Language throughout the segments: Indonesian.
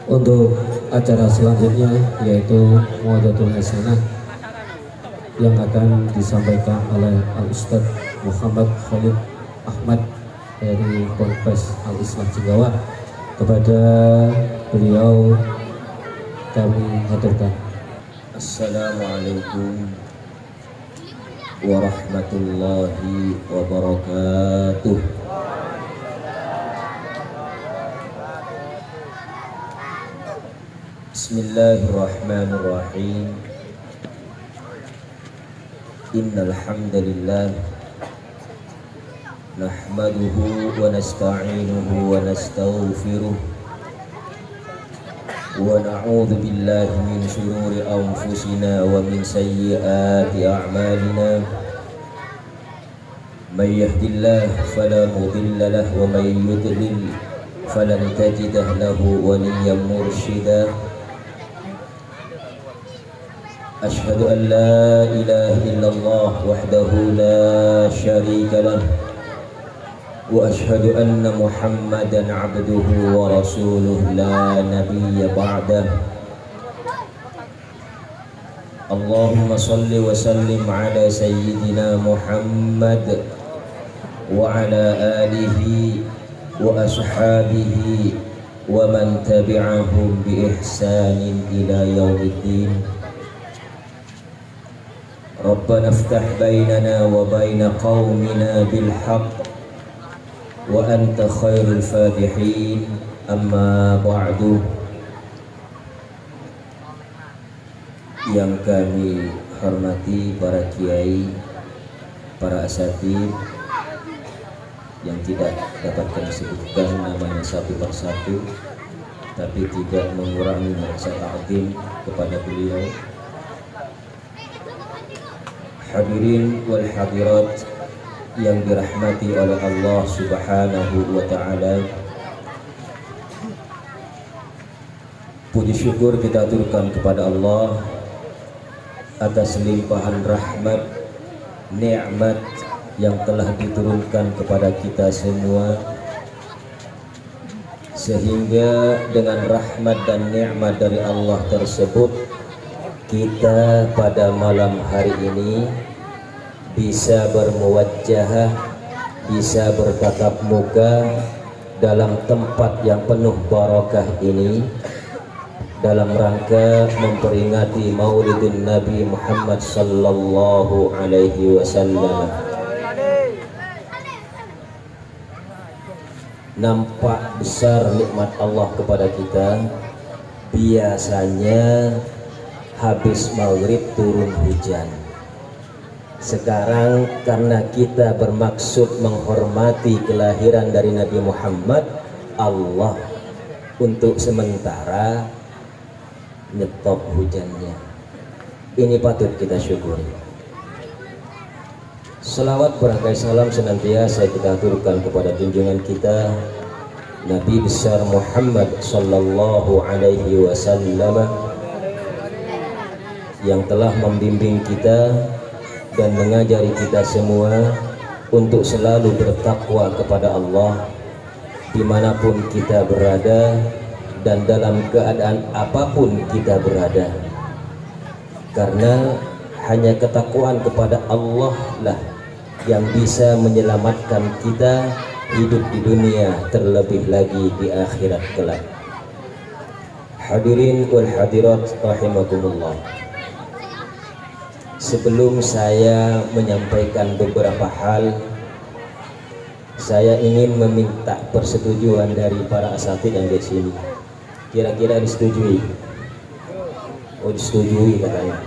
Untuk acara selanjutnya yaitu Muwadatul Hasanah yang akan disampaikan oleh Al-Ustadz Muhammad Khalid Ahmad dari Ponpes Al-Islam Cinggawa. Kepada beliau kami haturkan. Assalamualaikum warahmatullahi wabarakatuh. Bismillahirrahmanirrahim. Innal hamdalillah nahmaduhu wa nasta'inuhu wa nastaghfiruh wa na'udzu billahi min shururi anfusina wa min sayyiati a'malina. May yahdihillahu fala mudilla lahu wa may yudlil falan tajida lahu waliyyan mursyida. Ashhadu an la ilaha illallah wahdahu la syarika lah wa ashhadu anna Muhammadan abduhu wa rasuluh la nabiyya ba'dah. Allahumma salli wa sallim ala sayyidina Muhammad wa ala alihi wa ashabihi wa man tabi'ahum bi ihsanin ila yaumiddin. Rabbana iftah bainana wa baina qaumina bil haqq wa anta khairul fatihin. Amma ba'du. Yang kami hormati para kiai, para asatidz yang tidak dapat kami sebutkan namanya satu persatu, tapi tidak mengurangi rasa ta'zim kepada beliau. Hadirin wal hadirat yang dirahmati oleh Allah Subhanahu wa ta'ala, puji syukur kita aturkan kepada Allah atas limpahan rahmat, nikmat yang telah diturunkan kepada kita semua, sehingga dengan rahmat dan nikmat dari Allah tersebut kita pada malam hari ini bisa bermuwajjahah, bisa bertatap muka dalam tempat yang penuh barakah ini dalam rangka memperingati Maulidin Nabi Muhammad sallallahu alaihi wasallam. Nampak besar nikmat Allah kepada kita. Biasanya habis maghrib turun hujan. Sekarang karena kita bermaksud menghormati kelahiran dari Nabi Muhammad, Allah untuk sementara nyetop hujannya. Ini patut kita syukuri. Selawat berakai salam senantiasa kita aturkan kepada junjungan kita Nabi besar Muhammad sallallahu alaihi wasallam yang telah membimbing kita dan mengajari kita semua untuk selalu bertakwa kepada Allah dimanapun kita berada dan dalam keadaan apapun kita berada, karena hanya ketakwaan kepada Allah lah yang bisa menyelamatkan kita hidup di dunia, terlebih lagi di akhirat kelak. Hadirin wal hadirat rahimakumullah. Sebelum saya menyampaikan beberapa hal, saya ingin meminta persetujuan dari para asatidz yang di sini. Kira-kira disetujui? Oh, disetujui katanya.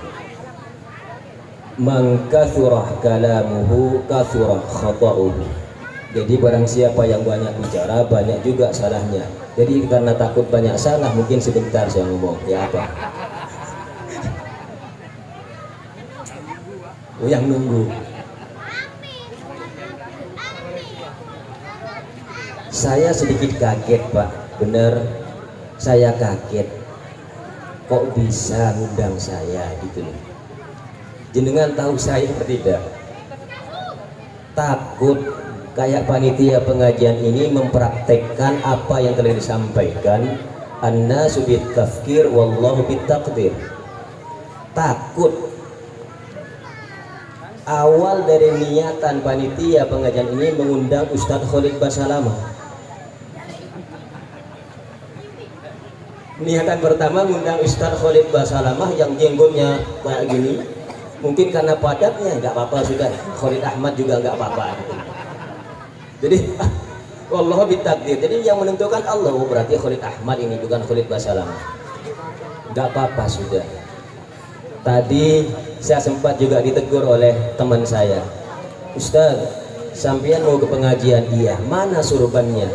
Man kathurah kalamuhu kathurah khata'uhu. Jadi barang siapa yang banyak bicara, banyak juga salahnya. Jadi karena takut banyak salah, mungkin sebentar saya ngomong. Ya apa? Oh, yang nunggu. Saya sedikit kaget, Pak. Bener, saya kaget. Kok bisa ngundang saya gitu loh. Jenengan tahu saya tidak? Takut kayak panitia pengajian ini mempraktekkan apa yang telah disampaikan An-nasu bit-tafkir wallahu bit-taqdir. Takut. Awal dari niatan panitia pengajian ini mengundang Ustadz Khalid Basalamah. Niatan pertama mengundang Ustadz Khalid Basalamah yang jenggotnya kayak gini. Mungkin karena padatnya nggak apa-apa sudah. Khalid Ahmad juga nggak apa-apa. Jadi wallahu bitakdir. Jadi yang menentukan Allah, berarti Khalid Ahmad ini bukan Khalid Basalamah. Nggak apa-apa sudah. Tadi saya sempat juga ditegur oleh teman saya, Ustaz, sampean mau ke pengajian? Iya. Mana surbannya?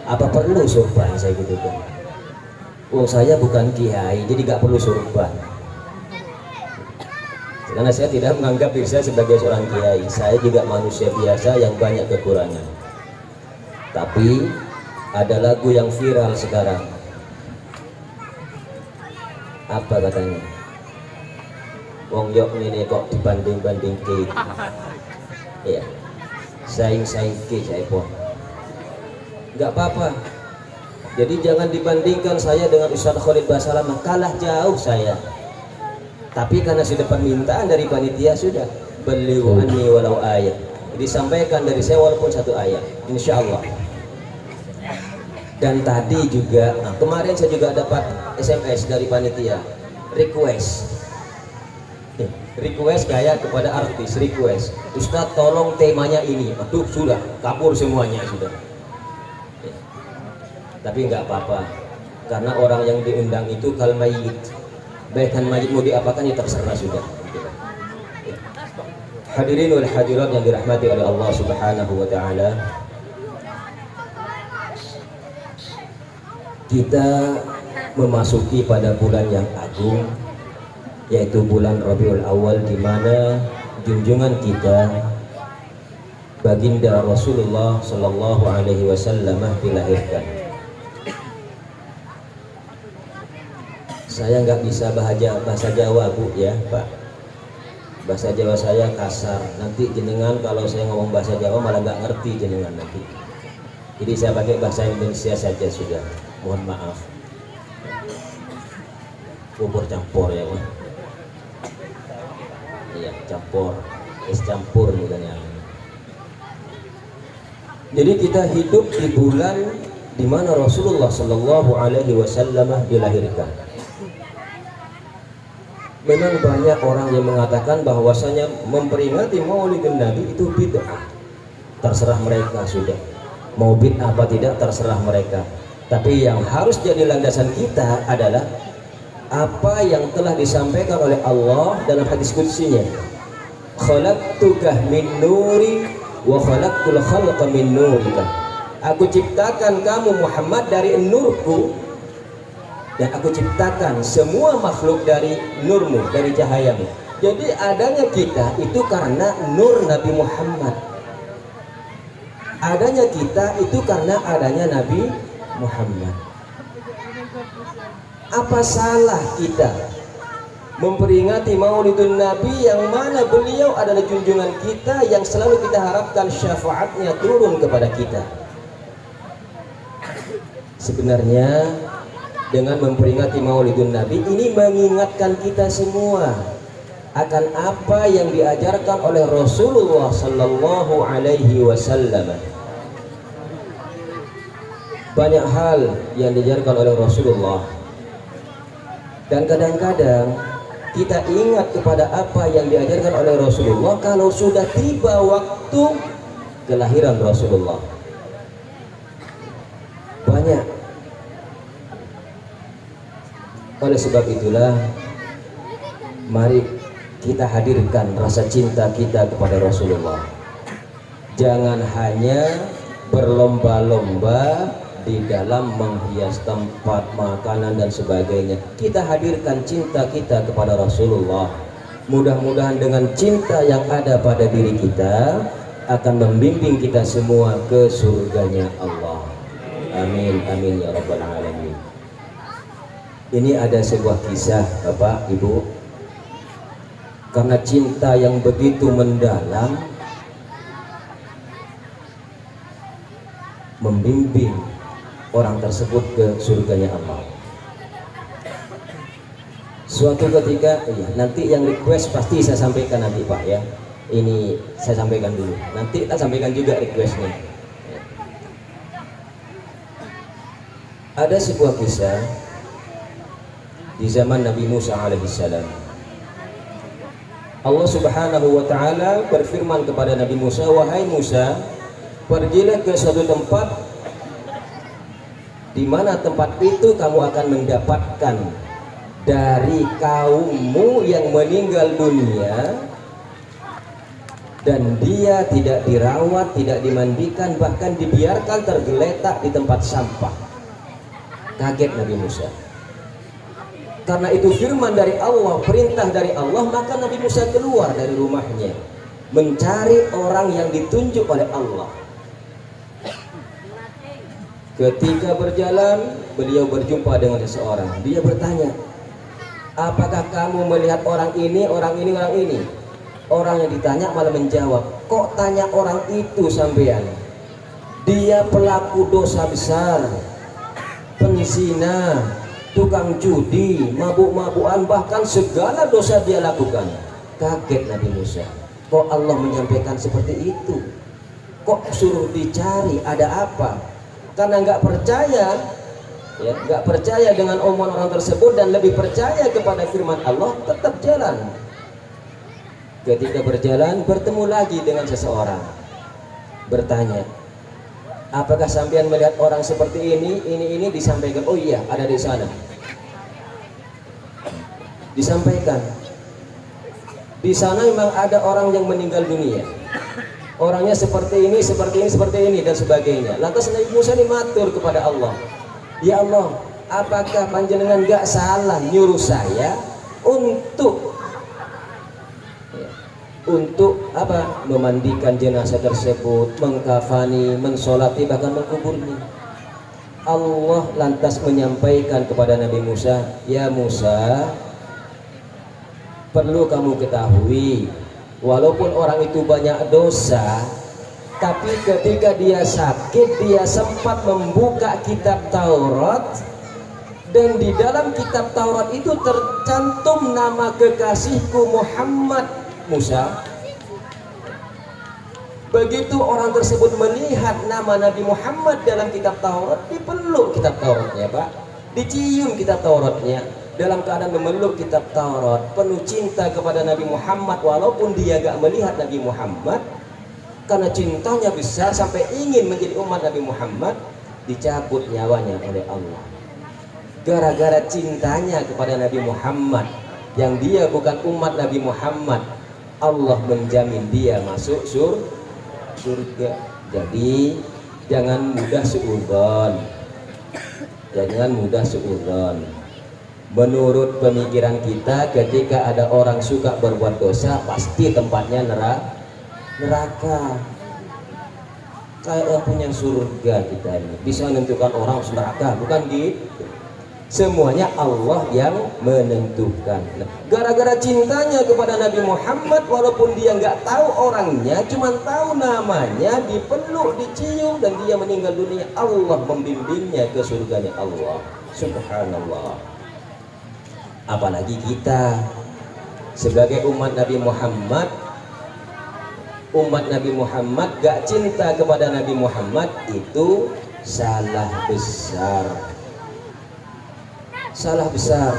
Apa perlu surban? Saya gitu kan. Oh, saya bukan kiai, jadi nggak perlu surban. Karena saya tidak menganggap diri saya sebagai seorang kiai. Saya juga manusia biasa yang banyak kekurangan. Tapi ada lagu yang viral sekarang. Apa katanya? Wong yok ini kok dibanding-banding ke. Iya. Saing-saing ke saya pun. Enggak apa-apa. Jadi jangan dibandingkan saya dengan Ustadz Khalid Basalamah, kalah jauh saya. Tapi karena sudah permintaan dari panitia sudah beliau anni walau ayat. Disampaikan dari saya walaupun satu ayat, insya Allah. Dan tadi juga, kemarin saya juga dapat SMS dari panitia, request kayak kepada artis, request Ustadz tolong temanya ini. Aduh sudah kabur semuanya sudah. Tapi nggak apa-apa, karena orang yang diundang itu kal mayyit. Baikkan mayit mau diapakan ya terserah sudah. Hadirin wal hadirat yang dirahmati oleh Allah Subhanahu wa taala. Kita memasuki pada bulan yang agung, yaitu bulan Rabiul Awal, di mana junjungan kita baginda Rasulullah sallallahu alaihi wasallam dilahirkan. Saya nggak bisa bahasa Jawa Bu ya Pak. Bahasa Jawa saya kasar. Nanti jenengan kalau saya ngomong bahasa Jawa malah nggak ngerti jenengan nanti. Jadi saya pakai bahasa Indonesia saja sudah. Mohon maaf. Bubur campur ya Bu. Iya campur. Es campur bukan yang. Jadi kita hidup di bulan di mana Rasulullah Shallallahu Alaihi Wasallam dilahirkan. Memang banyak orang yang mengatakan bahwasanya memperingati Maulidin Nabi itu bid'ah. Terserah mereka sudah. Mau bid'ah apa tidak terserah mereka. Tapi yang harus jadi landasan kita adalah apa yang telah disampaikan oleh Allah dalam hadis qudsinya. Khalaqtuka min nuri wa khalaqtul khalqa min nurika. Aku ciptakan kamu Muhammad dari nurku, dan aku ciptakan semua makhluk dari nurmu, dari cahayamu. Jadi adanya kita itu karena nur Nabi Muhammad. Adanya kita itu karena adanya Nabi Muhammad. Apa salah kita memperingati Maulidun Nabi yang mana beliau adalah junjungan kita yang selalu kita harapkan syafaatnya turun kepada kita? Sebenarnya dengan memperingati Maulidun Nabi ini mengingatkan kita semua akan apa yang diajarkan oleh Rasulullah Sallallahu Alaihi Wasallam. Banyak hal yang diajarkan oleh Rasulullah, dan kadang-kadang kita ingat kepada apa yang diajarkan oleh Rasulullah kalau sudah tiba waktu kelahiran Rasulullah. Banyak. Oleh sebab itulah, mari kita hadirkan rasa cinta kita kepada Rasulullah. Jangan hanya berlomba-lomba di dalam menghias tempat makanan dan sebagainya. Kita hadirkan cinta kita kepada Rasulullah. Mudah-mudahan dengan cinta yang ada pada diri kita akan membimbing kita semua ke surganya Allah. Amin, amin ya rabbal alamin. Ini ada sebuah kisah Bapak Ibu. Karena cinta yang begitu mendalam, membimbing orang tersebut ke surganya Allah. Suatu ketika, iya, nanti yang request pasti saya sampaikan nanti Pak ya. Ini saya sampaikan dulu. Nanti kita sampaikan juga requestnya. Ada sebuah kisah di zaman Nabi Musa alaihissalam. Allah Subhanahu wa taala berfirman kepada Nabi Musa, "Wahai Musa, pergilah ke suatu tempat di mana tempat itu kamu akan mendapatkan dari kaummu yang meninggal dunia dan dia tidak dirawat, tidak dimandikan, bahkan dibiarkan tergeletak di tempat sampah." Kaget Nabi Musa. Karena itu firman dari Allah, perintah dari Allah, maka Nabi Musa keluar dari rumahnya mencari orang yang ditunjuk oleh Allah. Ketika berjalan, beliau berjumpa dengan seseorang. Dia bertanya, "Apakah kamu melihat orang ini, orang ini, orang ini?" Orang yang ditanya malah menjawab, "Kok tanya orang itu sampean? Dia pelaku dosa besar, penzina, tukang judi, mabuk-mabukan, bahkan segala dosa dia lakukan." Kaget Nabi Musa, kok Allah menyampaikan seperti itu? Kok suruh dicari, ada apa? Karena nggak percaya, ya, nggak percaya dengan omongan orang tersebut dan lebih percaya kepada firman Allah, tetap jalan. Ketika berjalan, bertemu lagi dengan seseorang, bertanya, "Apakah sampean melihat orang seperti ini?" Disampaikan, "Oh iya, ada di sana." Disampaikan, di sana memang ada orang yang meninggal dunia. Orangnya seperti ini, seperti ini, seperti ini, dan sebagainya. Lantas Nabi Musa ini matur kepada Allah, "Ya Allah, apakah panjenengan gak salah nyuruh saya untuk apa? Memandikan jenazah tersebut, mengkafani, mensolati, bahkan menguburnya." Allah lantas menyampaikan kepada Nabi Musa, "Ya Musa, perlu kamu ketahui, walaupun orang itu banyak dosa, tapi ketika dia sakit, dia sempat membuka kitab Taurat, dan di dalam kitab Taurat itu tercantum nama kekasihku Muhammad." Musa, begitu orang tersebut melihat nama Nabi Muhammad dalam kitab Taurat, dipeluk kitab Tauratnya Pak, dicium kitab Tauratnya, dalam keadaan memeluk kitab Taurat, penuh cinta kepada Nabi Muhammad, walaupun dia gak melihat Nabi Muhammad. Karena cintanya besar sampai ingin menjadi umat Nabi Muhammad, dicabut nyawanya oleh Allah. Gara-gara cintanya kepada Nabi Muhammad, yang dia bukan umat Nabi Muhammad, Allah menjamin dia masuk surga. Jadi jangan mudah suudzon, jangan mudah suudzon. Menurut pemikiran kita, ketika ada orang suka berbuat dosa, pasti tempatnya neraka. Kayak yang punya surga kita ini bisa menentukan orang neraka, bukan gitu. Semuanya Allah yang menentukan. Gara-gara cintanya kepada Nabi Muhammad, walaupun dia nggak tahu orangnya, cuma tahu namanya, dipeluk, dicium, dan dia meninggal dunia, Allah membimbingnya ke surganya Allah. Subhanallah. Apalagi kita sebagai umat Nabi Muhammad, gak cinta kepada Nabi Muhammad, itu salah besar. Salah besar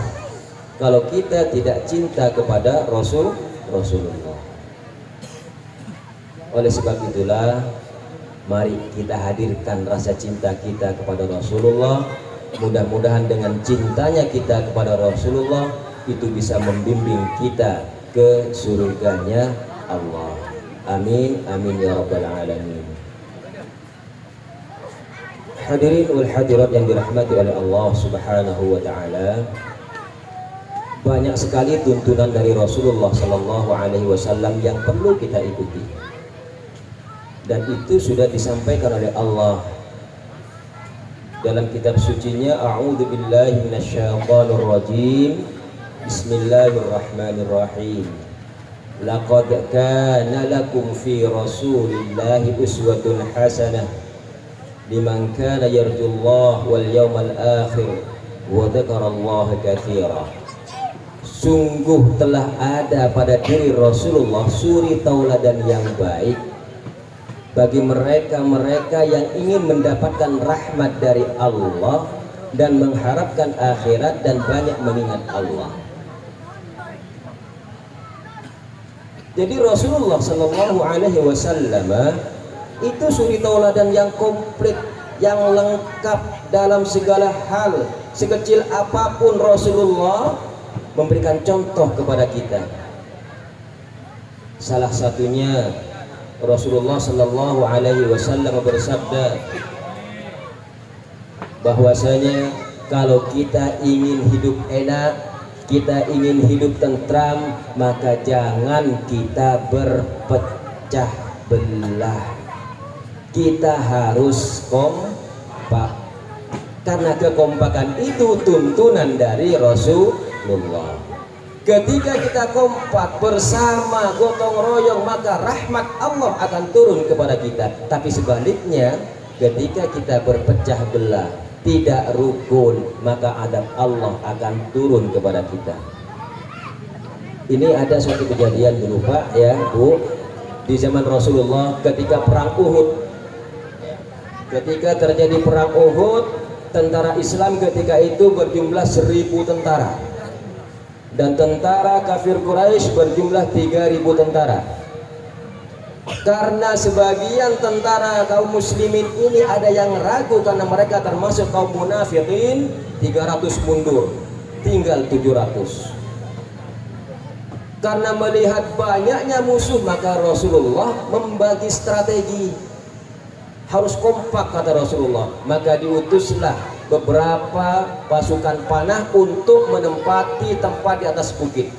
kalau kita tidak cinta kepada Rasulullah. Oleh sebab itulah, mari kita hadirkan rasa cinta kita kepada Rasulullah. Mudah-mudahan dengan cintanya kita kepada Rasulullah itu bisa membimbing kita ke surganya Allah. Amin, amin ya rabbal alamin. Hadirin wal hadirat yang dirahmati oleh Allah Subhanahu wa taala, banyak sekali tuntunan dari Rasulullah sallallahu alaihi wasallam yang perlu kita ikuti. Dan itu sudah disampaikan oleh Allah dalam kitab sucinya, A'udzu billahi minasyaitonir rajim. Bismillahirrahmanirrahim. Laqad kana lakum fi Rasulillahi uswatun hasanah liman kana yarjullah wal yawmal akhir wa dzakarallaha katsira. sungguh telah ada pada diri Rasulullah suri tauladan yang baik bagi mereka-mereka yang ingin mendapatkan rahmat dari Allah dan mengharapkan akhirat dan banyak mengingat Allah. Jadi Rasulullah Shallallahu Alaihi Wasallam itu suri tauladan yang komplit, yang lengkap dalam segala hal. Sekecil apapun Rasulullah memberikan contoh kepada kita. Salah satunya Rasulullah Shallallahu Alaihi Wasallam bersabda bahwasanya kalau kita ingin hidup enak, kita ingin hidup tentram, maka jangan kita berpecah belah. Kita harus kompak. Karena kekompakan itu tuntunan dari Rasulullah. Ketika kita kompak bersama gotong royong, maka rahmat Allah akan turun kepada kita. Tapi sebaliknya, ketika kita berpecah belah, tidak rukun, maka adab Allah akan turun kepada kita. Ini ada suatu kejadian dulu Pak ya Bu, di zaman Rasulullah ketika perang Uhud. Ketika terjadi perang Uhud, tentara Islam ketika itu berjumlah 1000 tentara dan tentara kafir Quraisy berjumlah 3000 tentara. Karena sebagian tentara kaum muslimin ini ada yang ragu karena mereka termasuk kaum munafikin, 300 mundur, tinggal 700. Karena melihat banyaknya musuh, maka Rasulullah membagi strategi. Harus kompak kata Rasulullah, maka diutuslah beberapa pasukan panah untuk menempati tempat di atas bukit.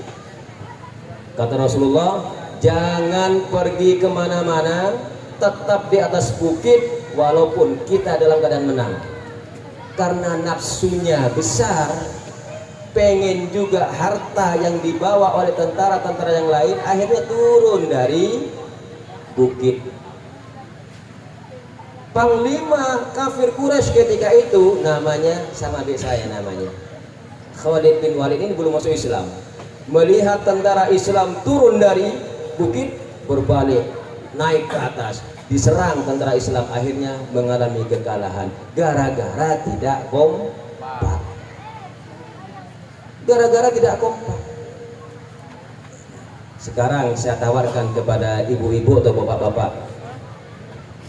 Kata Rasulullah, jangan pergi kemana-mana, tetap di atas bukit walaupun kita dalam keadaan menang. Karena nafsunya besar, pengen juga harta yang dibawa oleh tentara-tentara yang lain, akhirnya turun dari bukit. Panglima kafir Quraisy ketika itu namanya sama adik saya namanya Khalid bin Walid, ini belum masuk Islam. Melihat tentara Islam turun dari bukit, berbalik naik ke atas, diserang tentara Islam, akhirnya mengalami kekalahan gara-gara tidak kompak. Gara-gara tidak kompak. Sekarang saya tawarkan kepada ibu-ibu atau bapak-bapak,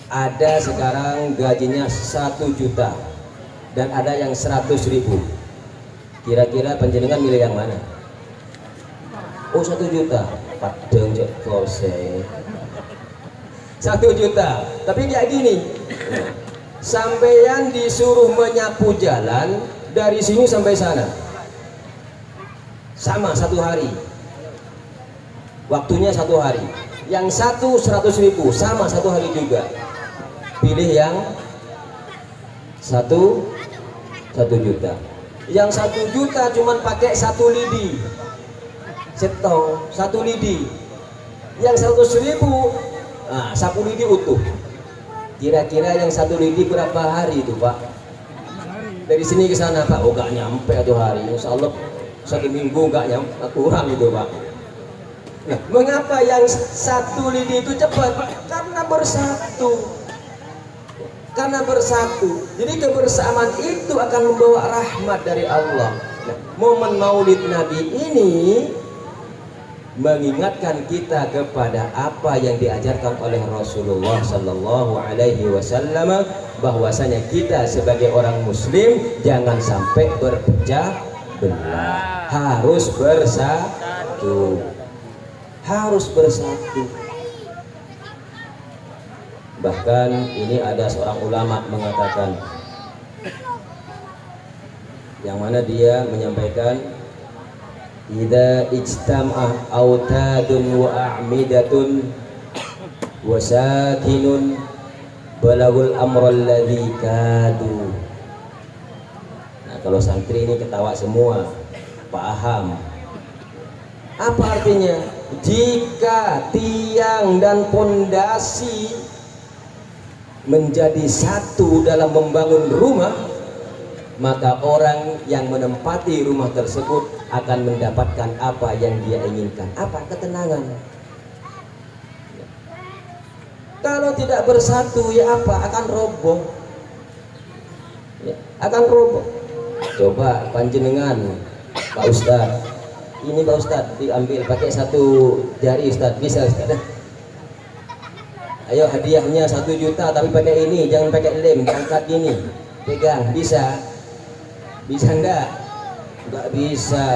ada sekarang gajinya 1 juta dan ada yang 100.000. Kira-kira panjenengan milih yang mana? Oh 1 juta. Padahal kose 1 juta. Tapi kayak gini, sampeyan disuruh menyapu jalan dari sini sampai sana, sama 1 hari. Waktunya 1 hari. Yang satu 100.000, sama 1 hari juga. Pilih yang 1 juta. Yang 1 juta cuman pakai 1 lidi setong, 1 lidi. Yang 100.000 1 lidi utuh. Kira-kira yang 1 lidi berapa hari itu Pak? Dari sini ke sana Pak? Oh gak nyampe 1 hari, insya Allah 1 minggu gak nyampe, kurang itu Pak. Nah, mengapa yang 1 lidi itu cepat? Karena bersatu. Karena bersatu. Jadi kebersamaan itu akan membawa rahmat dari Allah. Nah, momen Maulid Nabi ini mengingatkan kita kepada apa yang diajarkan oleh Rasulullah Sallallahu Alaihi Wasallam, bahwasanya kita sebagai orang Muslim jangan sampai berpecah belah, harus bersatu, harus bersatu. Bahkan ini ada seorang ulama mengatakan, yang mana dia menyampaikan, idza ijtama'ah autadun wa a'midatun wa sakinun balagul amral ladzi kadu. Nah, kalau santri ini ketawa semua, paham. Apa artinya? Jika tiang dan pondasi menjadi satu dalam membangun rumah, maka orang yang menempati rumah tersebut akan mendapatkan apa yang dia inginkan. Apa? Ketenangan. Kalau tidak bersatu, ya apa? Akan roboh. Ya, akan roboh. Coba panjenengan, Pak Ustadz, ini Pak Ustadz diambil pakai satu jari Ustadz, bisa Ustadz? Ayo hadiahnya 1 juta tapi pakai ini, jangan pakai lem, angkat gini, pegang, bisa? Bisa enggak? Enggak bisa.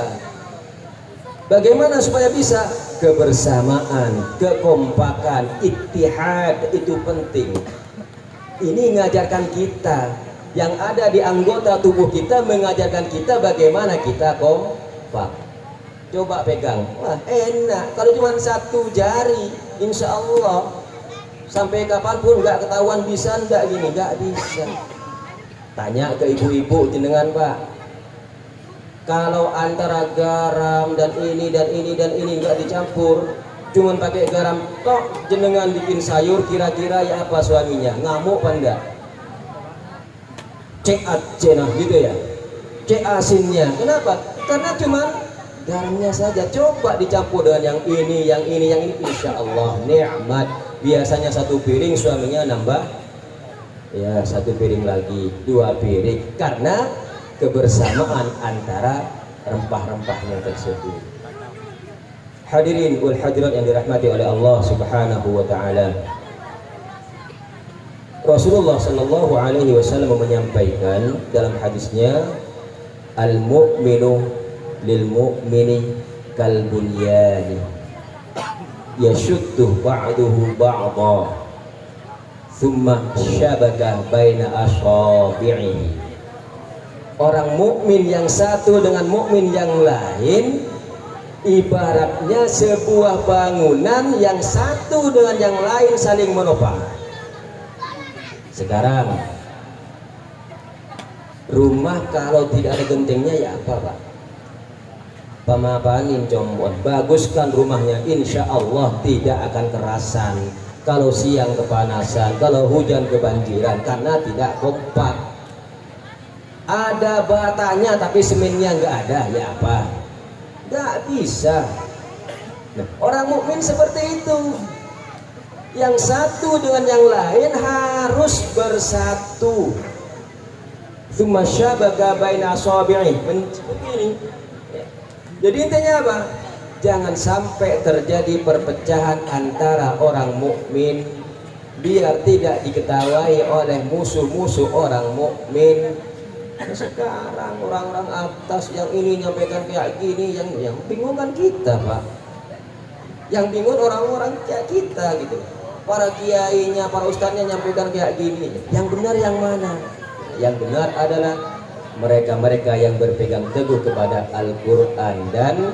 Bagaimana supaya bisa? Kebersamaan, kekompakan, ittihad itu penting. Ini mengajarkan kita, yang ada di anggota tubuh kita mengajarkan kita bagaimana kita kompak. Coba pegang, wah enak. Kalau cuma 1 jari, insya Allah sampai kapanpun nggak ketahuan bisa nggak gini, nggak bisa. Tanya ke ibu-ibu jenengan, Pak, kalau antara garam dan ini dan ini dan ini nggak dicampur, cuman pakai garam tok, jenengan bikin sayur, kira-kira ya apa suaminya? Ngamuk apa enggak? Cek aja gitu ya, cek asinnya. Kenapa? Karena cuman garamnya saja. Coba dicampur dengan yang ini, yang ini, yang ini, insya Allah nikmat. Biasanya 1 piring, suaminya nambah ya 1 piring lagi, 2 piring, karena kebersamaan antara rempah-rempahnya tersebut. Hadirin wal hadirat yang dirahmati oleh Allah Subhanahu wa taala. Rasulullah sallallahu alaihi wasallam menyampaikan dalam hadisnya, al-mu'minu lil mu'mini kal bunyani yashuddu ba'duhu ba'dha thumma syabaka baina asabi'ihi. Orang mukmin yang satu dengan mukmin yang lain ibaratnya sebuah bangunan yang satu dengan yang lain saling menopang. Sekarang rumah kalau tidak ada gentengnya ya apa, Pak? Pemapanin comot, baguskan rumahnya, insya Allah tidak akan kerasan. Kalau siang kepanasan, kalau hujan kebanjiran, karena tidak kompak. Ada batanya tapi semennya nggak ada, ya apa? Nggak bisa. Nah, orang mukmin seperti itu. Yang satu dengan yang lain harus bersatu. Tsumma syabaka baina asabi'i. Begini. Jadi intinya apa? Jangan sampai terjadi perpecahan antara orang mukmin, biar tidak diketahui oleh musuh-musuh orang mukmin. Sekarang orang-orang atas yang ini nyampaikan kayak gini, yang bingung kan kita, Pak. Yang bingung orang-orang kayak kita gitu. Para kiainya, para ustadznya nyampaikan kayak gini. Yang benar yang mana? Yang benar adalah mereka-mereka yang berpegang teguh kepada Al-Quran dan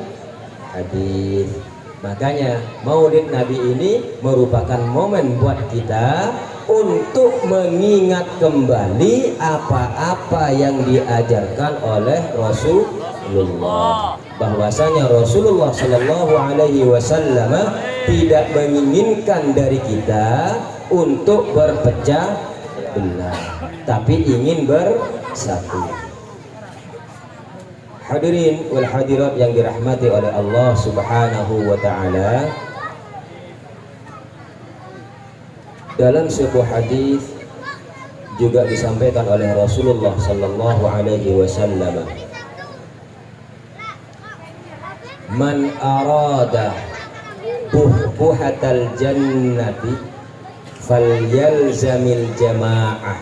hadis. Makanya Maulid Nabi ini merupakan momen buat kita untuk mengingat kembali apa-apa yang diajarkan oleh Rasulullah. Bahwasanya Rasulullah Shallallahu Alaihi Wasallam tidak menginginkan dari kita untuk berpecah belah, tapi ingin bersatu. Hadirin wal hadirat yang dirahmati oleh Allah Subhanahu wa taala, dalam sebuah hadis juga disampaikan oleh Rasulullah sallallahu alaihi wasallam, man arada buhbuhatal jannati falyalzamil jamaah.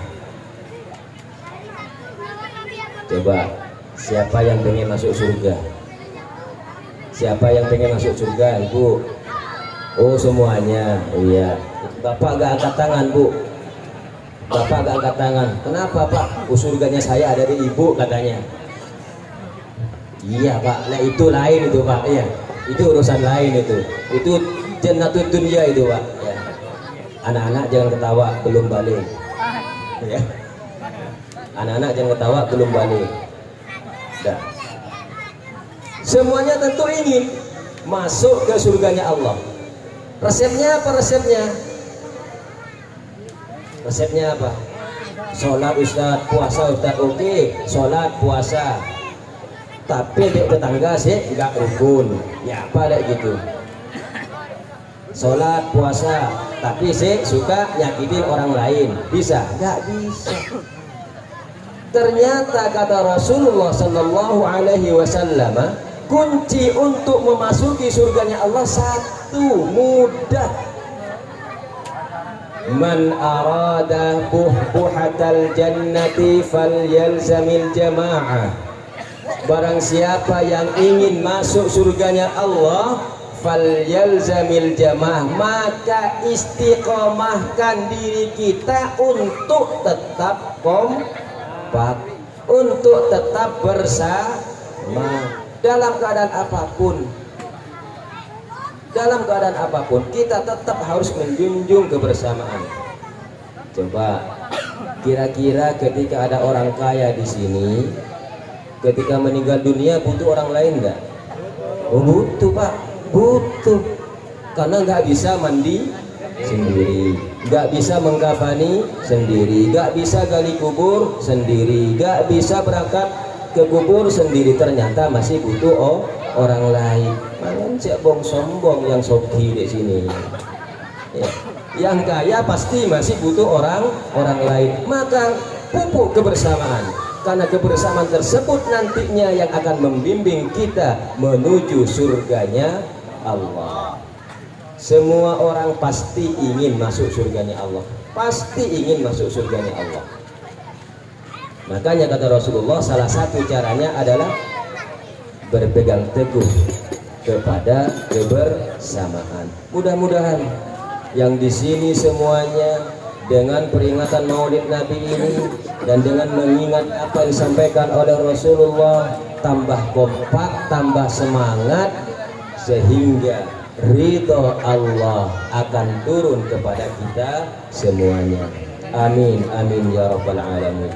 Coba, siapa yang pengen masuk surga? Siapa yang pengen masuk surga, Ibu? Oh, semuanya. Iya. Bapak gak angkat tangan, Bu. Bapak gak angkat tangan. Kenapa, Pak? Oh, surganya saya ada di Ibu katanya. Iya, Pak. Nah, itu lain itu, Pak. Iya. Itu urusan lain itu. Itu jannatud dunya itu, Pak. Ya. Anak-anak jangan ketawa, belum balik. Ya. Anak-anak jangan ketawa, belum balik. Dah. Semuanya tentu ingin masuk ke surganya Allah. Resepnya apa resepnya? Resepnya apa? Sholat Ustaz, puasa Ustaz, oke, sholat puasa. Tapi dek tetangga sih nggak rukun. Ya apa dek gitu. Sholat puasa, tapi sih suka nyakitin orang lain. Bisa? Nggak bisa. Ternyata kata Rasulullah Sallallahu Alaihi Wasallam, kunci untuk memasuki surganya Allah satu, mudah. Man arada buhbuhatal jannati falyalzamil jamaah. Barang siapa yang ingin masuk surganya Allah, falyalzamil jamaah, maka istiqomahkan diri kita untuk tetap kompak, untuk tetap bersama dalam keadaan apapun. Dalam keadaan apapun kita tetap harus menjunjung kebersamaan. Coba kira-kira ketika ada orang kaya di sini, ketika meninggal dunia butuh orang lain nggak? Oh, butuh Pak, butuh. Karena nggak bisa mandi sendiri, nggak bisa mengkafani sendiri, nggak bisa gali kubur sendiri, nggak bisa berangkat ke kubur sendiri. Ternyata masih butuh orang lain. Malah cebong sombong yang sogi di sini. Ya. Yang kaya pasti masih butuh orang lain. Maka pupuk kebersamaan. Karena kebersamaan tersebut nantinya yang akan membimbing kita menuju surganya Allah. Semua orang pasti ingin masuk surganya Allah. Pasti ingin masuk surganya Allah. Makanya kata Rasulullah, salah satu caranya adalah berpegang teguh kepada kebersamaan. Mudah-mudahan yang di sini semuanya dengan peringatan Maulid Nabi ini dan dengan mengingat apa yang disampaikan oleh Rasulullah tambah kompak, tambah semangat, sehingga ridho Allah akan turun kepada kita semuanya. Amin amin ya rabbal alamin.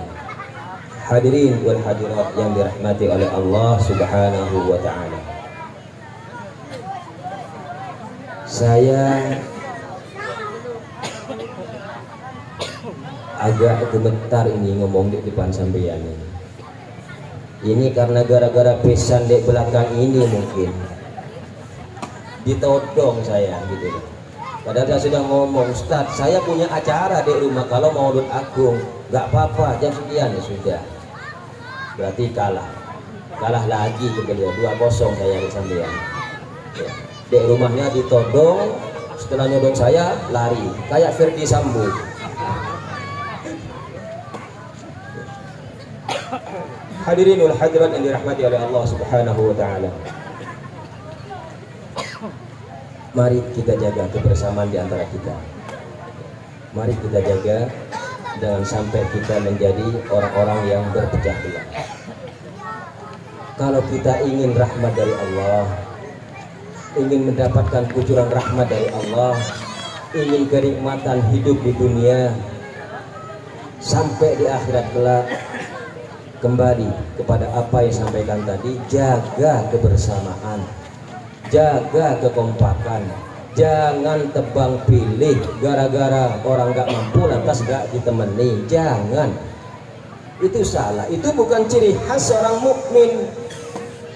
Hadirin wal hadirat yang dirahmati oleh Allah Subhanahu wa taala. Saya agak gemetar ini ngomong di depan sampeyan ini. Ini karena gara-gara pesan di belakang ini mungkin ditodong saya gitu. Padahal saya sudah ngomong, Ustaz, saya punya acara di rumah kalau Maulid Agung, nggak apa-apa, jam sekian ya sudah. Berarti kalah lagi ke beliau, 2-0 saya di sampean. Ya. Di rumahnya ditodong, setelah nyodong saya lari kayak Ferdi Sambo. Hadirin wal hadirat yang dirahmati oleh Allah Subhanahu wa taala. Mari kita jaga kebersamaan di antara kita. Mari kita jaga jangan sampai kita menjadi orang-orang yang berpecah belah. Kalau kita ingin rahmat dari Allah, ingin mendapatkan kucuran rahmat dari Allah, ingin kenikmatan hidup di dunia sampai di akhirat kelak, kembali kepada apa yang disampaikan tadi, jaga kebersamaan, jaga kekompakan, jangan tebang pilih gara-gara orang gak mampu lantas gak ditemani. Jangan, itu salah, itu bukan ciri khas seorang mukmin.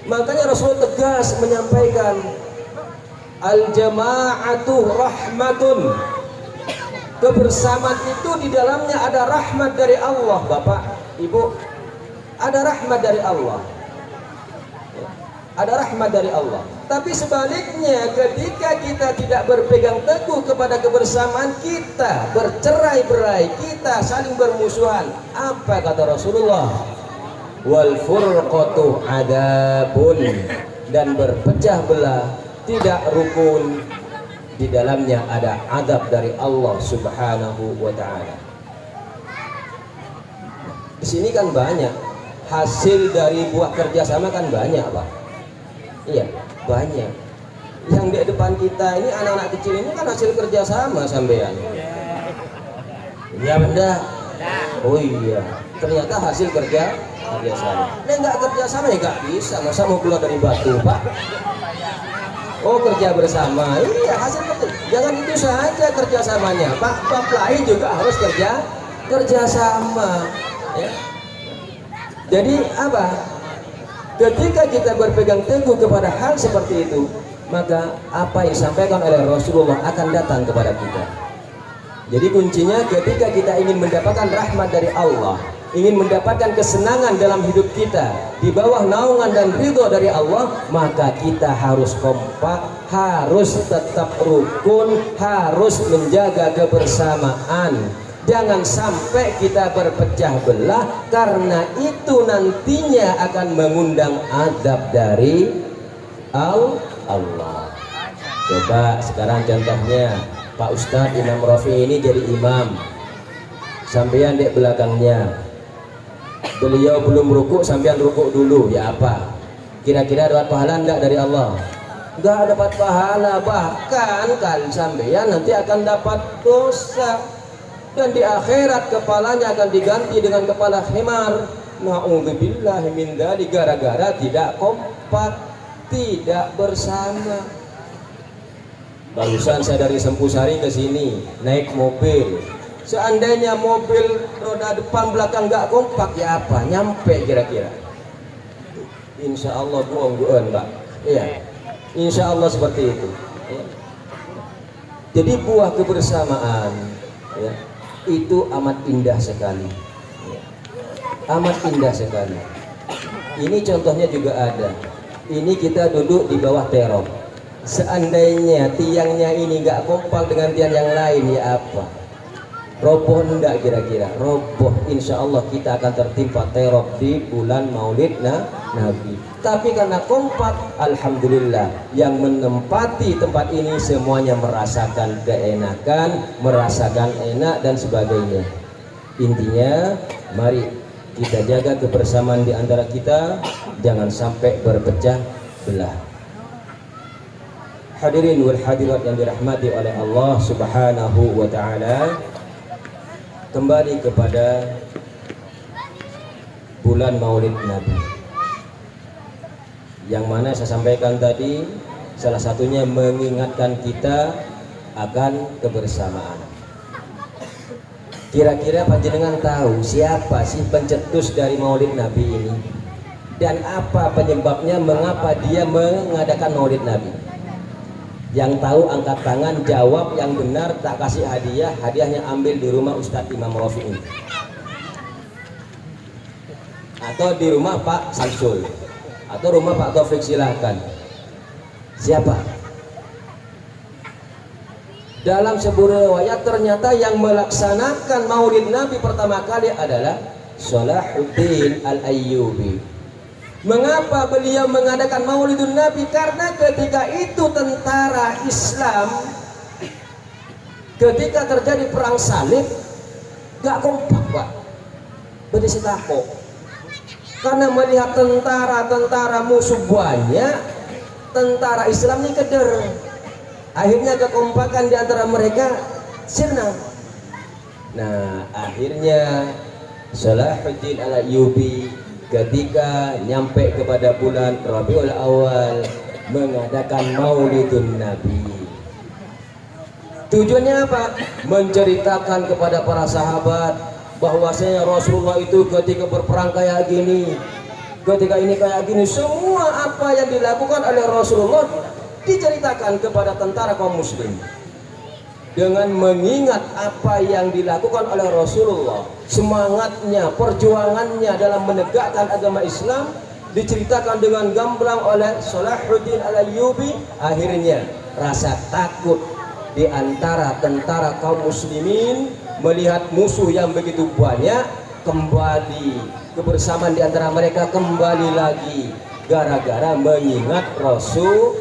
Makanya Rasul tegas menyampaikan al-jama'atu rahmatun, kebersamaan itu di dalamnya ada rahmat dari Allah. Bapak, Ibu, ada rahmat dari Allah, ada rahmat dari Allah. Tapi sebaliknya, ketika kita tidak berpegang teguh kepada kebersamaan, kita bercerai-berai, kita saling bermusuhan. Apa kata Rasulullah? Wal furqatu adabun, dan berpecah belah, tidak rukun, di dalamnya ada adab dari Allah Subhanahu wa taala. Di sini kan banyak hasil dari buah kerjasama, kan banyak Pak. Iya, banyak. Yang di depan kita ini anak-anak kecil ini kan hasil kerjasama sampean. Iya benda. Oh iya, ternyata hasil kerjasama. Nah nggak kerjasama ya nggak bisa. Masa mau keluar dari batu Pak? Oh kerja bersama. Iya hasil kerja. Jangan itu saja kerjasamanya. Pak lain juga harus kerja kerjasama, ya. Jadi apa? Ketika kita berpegang teguh kepada hal seperti itu, maka apa yang disampaikan oleh Rasulullah akan datang kepada kita. Jadi kuncinya ketika kita ingin mendapatkan rahmat dari Allah, ingin mendapatkan kesenangan dalam hidup kita di bawah naungan dan ridho dari Allah, maka kita harus kompak, harus tetap rukun, harus menjaga kebersamaan. Jangan sampai kita berpecah belah, karena itu nantinya akan mengundang azab dari Allah. Coba sekarang contohnya Pak Ustadz Imam Rafi ini jadi imam, sampean di belakangnya, beliau belum rukuk, sampean rukuk dulu, ya apa? Kira-kira dapat pahala enggak dari Allah? Enggak dapat pahala, bahkan kan sampean nanti akan dapat dosa. Dan di akhirat kepalanya akan diganti dengan kepala himar. Na'udzubillahi min dzalik, gara-gara tidak kompak, tidak bersama. Barusan saya dari Sempusari ke sini naik mobil. Seandainya mobil roda depan belakang nggak kompak, ya apa? Nyampe kira-kira? Insya Allah buang-buang, Pak. Iya, Insya Allah seperti itu. Ya. Jadi buah kebersamaan, ya, itu amat indah sekali, ya. Amat indah sekali. Ini contohnya juga ada. Ini kita duduk di bawah terop. Seandainya tiangnya ini nggak kompak dengan tiang yang lain, ya apa? Roboh enggak kira-kira? Roboh. Insya Allah kita akan tertimpa terop di bulan Maulid Nabi. Tapi karena kompak, alhamdulillah, yang menempati tempat ini semuanya merasakan keenakan, merasakan enak dan sebagainya. Intinya, mari kita jaga kebersamaan di antara kita, jangan sampai berpecah belah. Hadirin wal hadirat yang dirahmati oleh Allah Subhanahu wa taala, kembali kepada bulan Maulid Nabi, yang mana saya sampaikan tadi, salah satunya mengingatkan kita akan kebersamaan. Kira-kira panjenengan tahu siapa sih pencetus dari Maulid Nabi ini? Dan apa penyebabnya, mengapa dia mengadakan Maulid Nabi? Yang tahu angkat tangan, jawab yang benar, tak kasih hadiah, hadiahnya ambil di rumah Ustadz Imam Rafi ini, atau di rumah Pak Samsul, atau rumah Pak Taufik, silahkan. Siapa? Dalam sebuah riwayat ternyata yang melaksanakan Maulid Nabi pertama kali adalah Salahuddin Al-Ayyubi. Mengapa beliau mengadakan Maulidun Nabi? Karena ketika itu tentara Islam, ketika terjadi perang salib, gak kompak, Pak. Berdisi takut. Karena melihat tentara musuh banyak, tentara Islam ini keder. Akhirnya kekompakan di antara mereka sirna. Nah, akhirnya Salahuddin Al-Ayyubi ketika nyampe kepada bulan Rabiul Awal mengadakan Maulidun Nabi. Tujuannya apa? Menceritakan kepada para sahabat bahwasanya Rasulullah itu ketika berperang kayak gini, ketika ini kayak gini, semua apa yang dilakukan oleh Rasulullah diceritakan kepada tentara kaum muslim. Dengan mengingat apa yang dilakukan oleh Rasulullah, semangatnya, perjuangannya dalam menegakkan agama Islam, diceritakan dengan gamblang oleh Salahuddin Al-Ayyubi. Akhirnya rasa takut di antara tentara kaum muslimin melihat musuh yang begitu banyak kembali, kebersamaan di antara mereka kembali lagi gara-gara mengingat Rasulullah.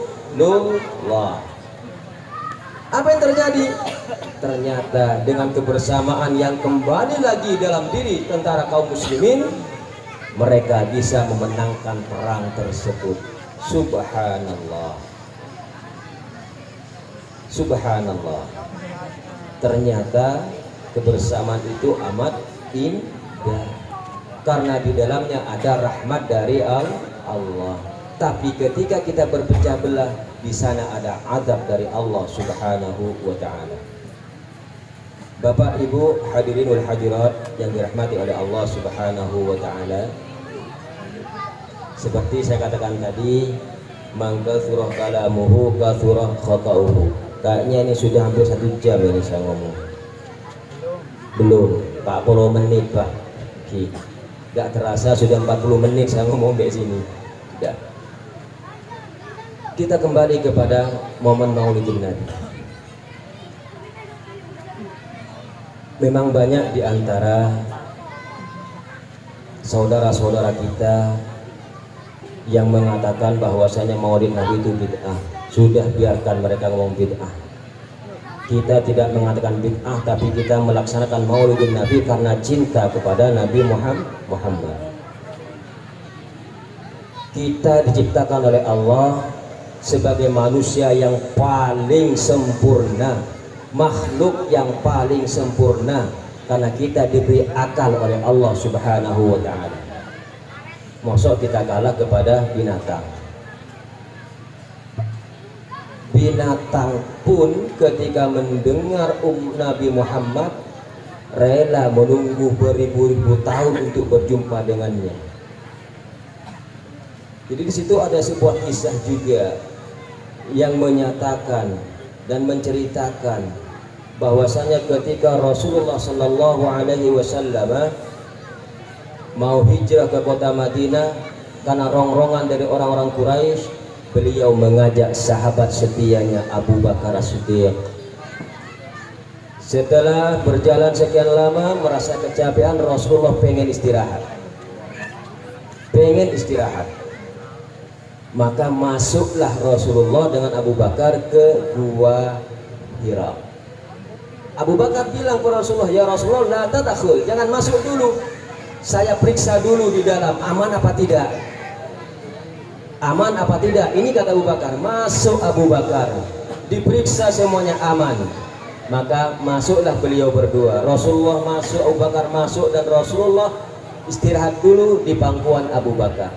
Apa yang terjadi? Ternyata dengan kebersamaan yang kembali lagi dalam diri tentara kaum muslimin, mereka bisa memenangkan perang tersebut. Subhanallah. Subhanallah. Ternyata kebersamaan itu amat indah, karena di dalamnya ada rahmat dari Allah. Tapi ketika kita berpecah belah, di sana ada azab dari Allah Subhanahu wa taala. Bapak Ibu hadirin wal hadirat yang dirahmati oleh Allah Subhanahu wa taala. Seperti saya katakan tadi, man kathura kalamuhu kathura khata'uhu. Kayaknya ini sudah hampir 1 jam ini saya ngomong. Belum, 40 menit Pak. Gak terasa sudah 40 menit saya ngomong di sini. Tidak. Kita kembali kepada momen Maulidin Nabi. Memang banyak di antara saudara-saudara kita yang mengatakan bahwasanya Maulid Nabi itu bid'ah. Sudah, biarkan mereka ngomong bid'ah. Kita tidak mengatakan bid'ah, tapi kita melaksanakan Maulidin Nabi karena cinta kepada Nabi Muhammad. Kita diciptakan oleh Allah sebagai manusia yang paling sempurna, makhluk yang paling sempurna, karena kita diberi akal oleh Allah Subhanahu wa ta'ala. Masa kita kalah kepada binatang? Binatang pun ketika mendengar Nabi Muhammad rela menunggu beribu-ribu tahun untuk berjumpa dengannya. Jadi di situ ada sebuah kisah juga yang menyatakan dan menceritakan bahwasanya ketika Rasulullah Sallallahu Alaihi Wasallam mau hijrah ke kota Madinah karena rongrongan dari orang-orang Quraisy, beliau mengajak sahabat setianya Abu Bakar As-Siddiq. Setelah berjalan sekian lama merasa kecapean, Rasulullah pengen istirahat. Maka masuklah Rasulullah dengan Abu Bakar ke Gua Hira. Abu Bakar bilang ke Rasulullah, ya Rasulullah, la tadakhul, jangan masuk dulu. Saya periksa dulu di dalam, aman apa tidak? Aman apa tidak? Ini kata Abu Bakar. Masuk Abu Bakar, diperiksa semuanya aman. Maka masuklah beliau berdua. Rasulullah masuk, Abu Bakar masuk, dan Rasulullah istirahat dulu di pangkuan Abu Bakar.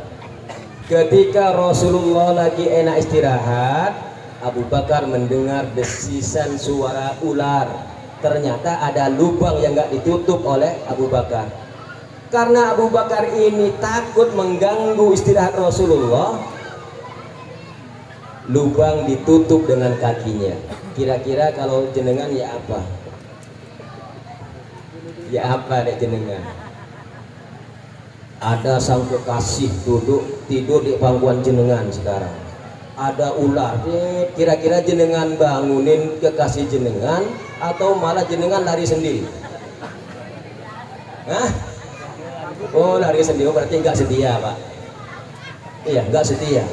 Ketika Rasulullah lagi enak istirahat, Abu Bakar mendengar desisan suara ular. Ternyata ada lubang yang gak ditutup oleh Abu Bakar. Karena Abu Bakar ini takut mengganggu istirahat Rasulullah, lubang ditutup dengan kakinya. Kira-kira kalau jenengan ya apa? Ya apa dek jenengan? Ada sang kekasih tidur di pangkuan jenengan sekarang. Ada ular, kira-kira jenengan bangunin kekasih jenengan atau malah jenengan lari sendiri? Hah? Oh, lari sendiri, berarti nggak setia Pak. Iya, nggak setia,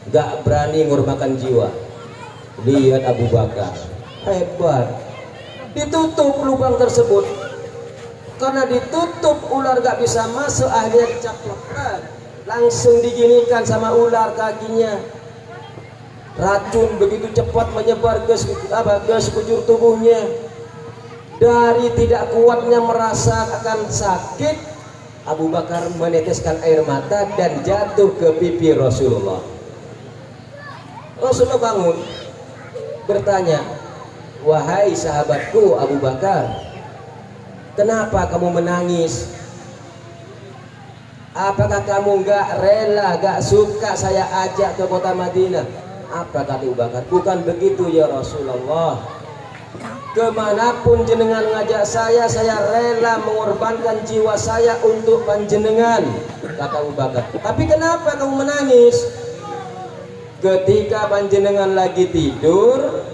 nggak berani ngorbankan jiwa. Lihat Abu Bakar, hebat. Ditutup lubang tersebut. Karena ditutup, ular nggak bisa masuk, akhirnya dicaplok. Langsung diginikan sama ular kakinya. Racun begitu cepat menyebar ke sekujur tubuhnya. Dari tidak kuatnya merasakan sakit, Abu Bakar meneteskan air mata dan jatuh ke pipi Rasulullah. Rasulullah bangun, bertanya, wahai sahabatku Abu Bakar, kenapa kamu menangis? Apakah kamu gak rela, gak suka saya ajak ke kota Madinah? Apa kata Abu Bakar? Bukan begitu ya Rasulullah. Kemanapun jenengan ngajak saya rela mengorbankan jiwa saya untuk panjenengan, kata Abu Bakar. Tapi kenapa kamu menangis? Ketika panjenengan lagi tidur,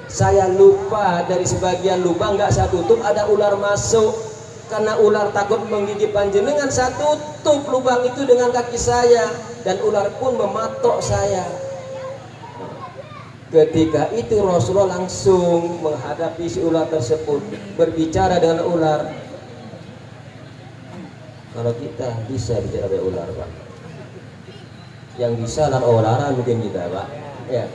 saya lupa dari sebagian lubang nggak saya tutup, ada ular masuk. Karena ular takut menggigit panjenengan, saya tutup lubang itu dengan kaki saya, dan ular pun mematok saya. Ketika itu Rasulullah langsung menghadapi si ular tersebut, berbicara dengan ular. Kalau kita bisa bicara dengan ular Pak, yang bisa ular mungkin kita Pak ya.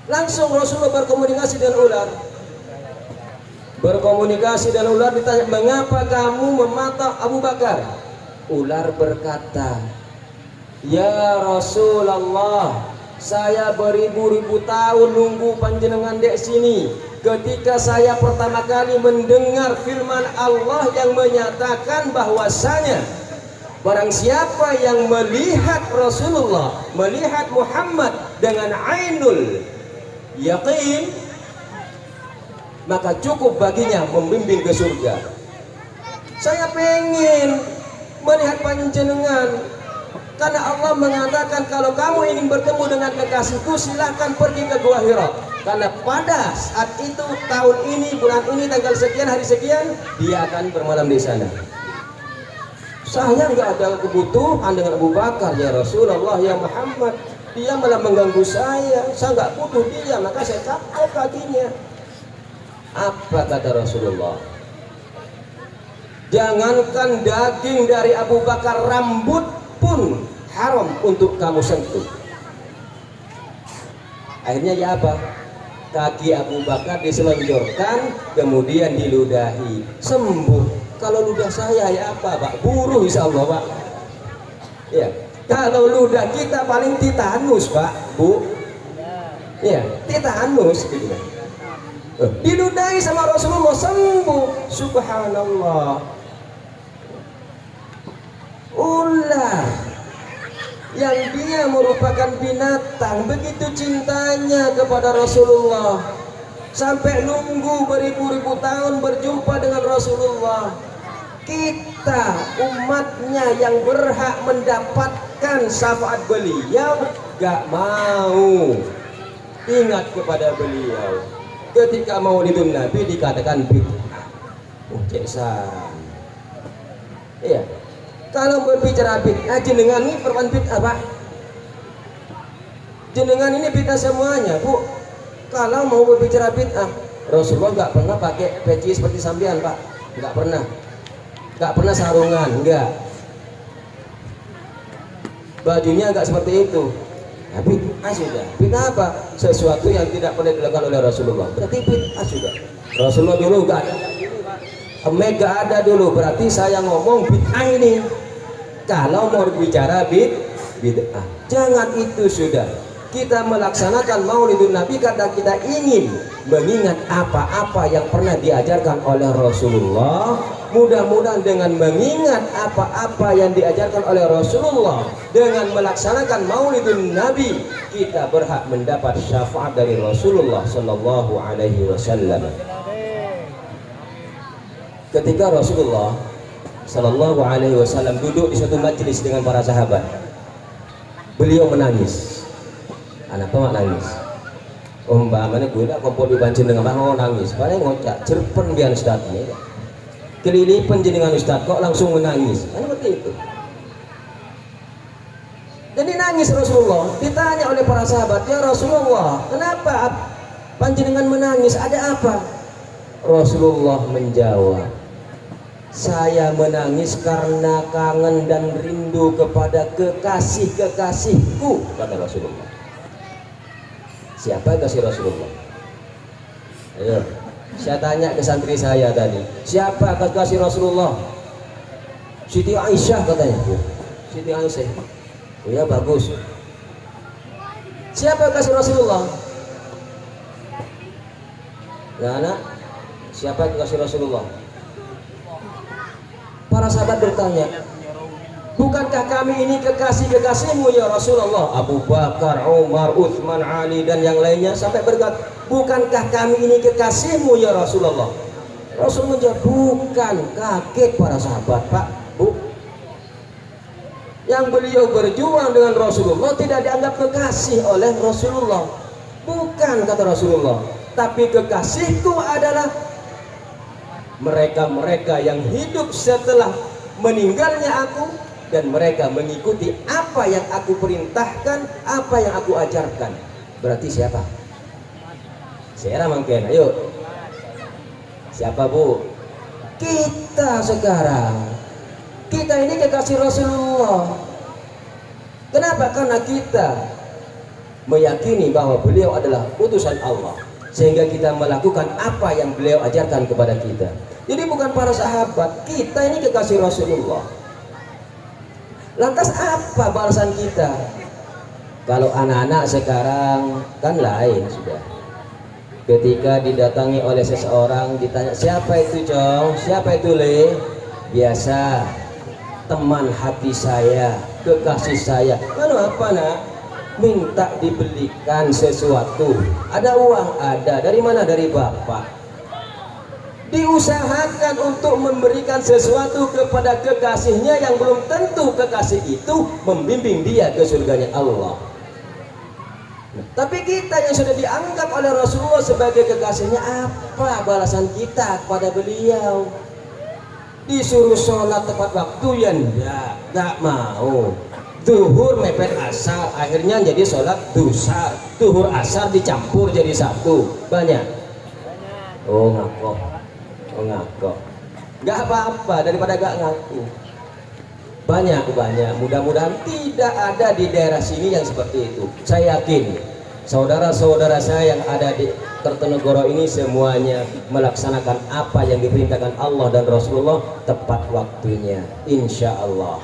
Langsung Rasulullah berkomunikasi dengan ular. Ditanya, mengapa kamu mematok Abu Bakar? Ular berkata, ya Rasulullah, Saya beribu-ribu tahun nunggu panjenengan dek sini. Ketika saya pertama kali mendengar firman Allah yang menyatakan bahwasanya barang siapa yang melihat Rasulullah, melihat Muhammad dengan ainul yaqin, maka cukup baginya membimbing ke surga. Saya pengen melihat panjenengan, karena Allah mengatakan kalau kamu ingin bertemu dengan kekasihku silahkan pergi ke Gua Hira. Karena pada saat itu, tahun ini, bulan ini, tanggal sekian, hari sekian, dia akan bermalam di sana. Saya nggak ada kebutuhan dengan Abu Bakar, ya Rasulullah, ya Muhammad. Dia malah mengganggu saya nggak butuh dia, maka saya capok kakinya. Apa kata Rasulullah? Jangankan daging dari Abu Bakar, rambut pun haram untuk kamu sentuh. Akhirnya ya apa? Kaki Abu Bakar diselonjorkan, kemudian diludahi, sembuh. Kalau ludah saya ya apa, Pak? Buruh insya Allah, Pak. Ya, kalau ludah kita paling titanus, Pak, Bu. Ya, titanus gitu kan. Diludahi sama Rasulullah, sembuh. Subhanallah. Ular yang dia merupakan binatang, begitu cintanya kepada Rasulullah sampai nunggu beribu-ribu tahun berjumpa dengan Rasulullah. Kita umatnya yang berhak mendapatkan syafaat beliau gak mau ingat kepada beliau. Ketika maulidun Nabi dikatakan bid'ah. Ceksan. Iya. Kalau berbicara bid'ah, jenengan ini perban bid'ah, Pak. Jenengan ini bid'ah semuanya, Bu. Kalau mau berbicara bid'ah, Rasulullah nggak pernah pakai peci seperti sampean, Pak. Nggak pernah. Nggak pernah sarungan, enggak. Bajunya nggak seperti itu. Nah, bid'ah sudah. Bid'ah apa? Sesuatu yang tidak pernah dilakukan oleh Rasulullah. Berarti bid'ah sudah. Rasulullah dulu nggak ada. Gak ada dulu, berarti saya ngomong bid'ah ini. Kalau mau bicara bid'ah, jangan itu sudah. Kita melaksanakan maulidun Nabi karena kita ingin mengingat apa-apa yang pernah diajarkan oleh Rasulullah. Mudah-mudahan dengan mengingat apa-apa yang diajarkan oleh Rasulullah, dengan melaksanakan maulidun Nabi, kita berhak mendapat syafaat dari Rasulullah Sallallahu Alaihi Wasallam. Ketika Rasulullah Sallallahu Alaihi Wasallam duduk di suatu majelis dengan para sahabat, beliau menangis. Anak tua nangis. Mana gue tak kompor dibancin dengan mau nangis. Paling ngocak cerpen biar Ustaz ini. Kelilipan jenengan Ustaz kok langsung menangis. Kan seperti itu. Jadi nangis Rasulullah. Ditanya oleh para sahabat, ya Rasulullah, kenapa panjenengan menangis? Ada apa? Rasulullah menjawab, saya menangis karena kangen dan rindu kepada kekasih-kekasihku, kata Rasulullah. Siapa kasih Rasulullah? Ayo, saya tanya ke santri saya tadi, siapa kasih Rasulullah? Siti Aisyah katanya. Siti Aisyah. Oh ya, bagus. Siapa kasih Rasulullah? Nah, siapa kasih Rasulullah? Para sahabat bertanya, bukankah kami ini kekasih-kekasihmu ya Rasulullah? Abu Bakar, Umar, Uthman, Ali dan yang lainnya sampai berkata, bukankah kami ini kekasihmu ya Rasulullah? Rasul menjawab, bukan. Kaget para sahabat, Pak, Bu. Yang beliau berjuang dengan Rasulullah tidak dianggap kekasih oleh Rasulullah. Bukan, kata Rasulullah, tapi kekasihku adalah mereka-mereka yang hidup setelah meninggalnya aku, dan mereka mengikuti apa yang aku perintahkan, apa yang aku ajarkan. Berarti siapa? Saya mungkin. Ayo, siapa, Bu? Kita sekarang. Kita ini kekasih Rasulullah. Kenapa? Karena kita meyakini bahwa beliau adalah utusan Allah, sehingga kita melakukan apa yang beliau ajarkan kepada kita. Jadi bukan para sahabat, kita ini kekasih Rasulullah. Lantas apa balasan kita? Kalau anak-anak sekarang kan lain sudah. Ketika didatangi oleh seseorang ditanya, siapa itu Cong, siapa itu Le, biasa teman hati saya, kekasih saya. Lalu apa nak? Minta dibelikan sesuatu. Ada uang? Ada. Dari mana? Dari bapak. Diusahakan untuk memberikan sesuatu kepada kekasihnya yang belum tentu kekasih itu membimbing dia ke surganya Allah. Tapi kita yang sudah dianggap oleh Rasulullah sebagai kekasihnya, apa balasan kita kepada beliau? Disuruh sholat tepat waktu ya enggak mau. Zuhur mepet asar, akhirnya jadi sholat duhur. Zuhur asar dicampur jadi satu. Banyak. Oh ngaku. Oh ngaku. Enggak apa-apa daripada enggak ngaku. Banyak. Mudah-mudahan tidak ada di daerah sini yang seperti itu. Saya yakin saudara-saudara saya yang ada di Kertonegoro ini semuanya melaksanakan apa yang diperintahkan Allah dan Rasulullah tepat waktunya, insya Allah.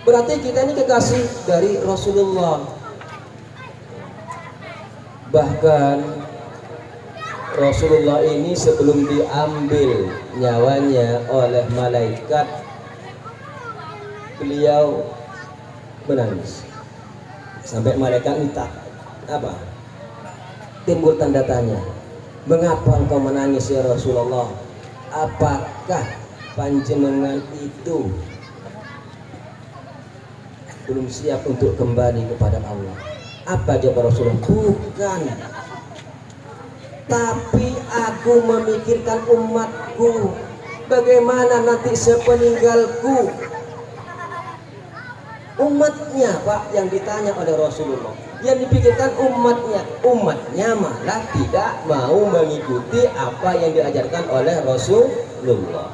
Berarti kita ini kekasih dari Rasulullah. Bahkan Rasulullah ini sebelum diambil nyawanya oleh malaikat, beliau menangis sampai malaikat minta apa? Timbul tanda tanya, mengapa engkau menangis ya Rasulullah? Apakah panjenengan itu belum siap untuk kembali kepada Allah? Apa jawab Rasulullah? Bukan, tapi aku memikirkan umatku, bagaimana nanti sepeninggalku. Umatnya Pak yang ditanya oleh Rasulullah, yang dipikirkan umatnya malah tidak mau mengikuti apa yang diajarkan oleh Rasulullah.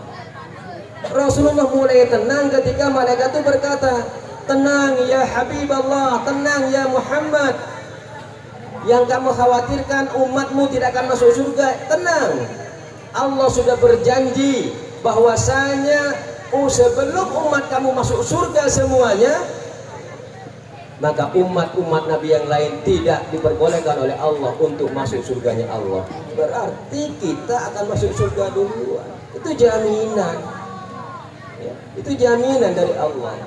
Rasulullah mulai tenang ketika malaikat itu berkata, tenang ya Habiballah, tenang ya Muhammad, yang kamu khawatirkan umatmu tidak akan masuk surga, tenang. Allah sudah berjanji bahwasanya sebelum umat kamu masuk surga semuanya, maka umat-umat Nabi yang lain tidak diperbolehkan oleh Allah untuk masuk surganya Allah. Berarti kita akan masuk surga duluan. Itu jaminan ya, itu jaminan dari Allah.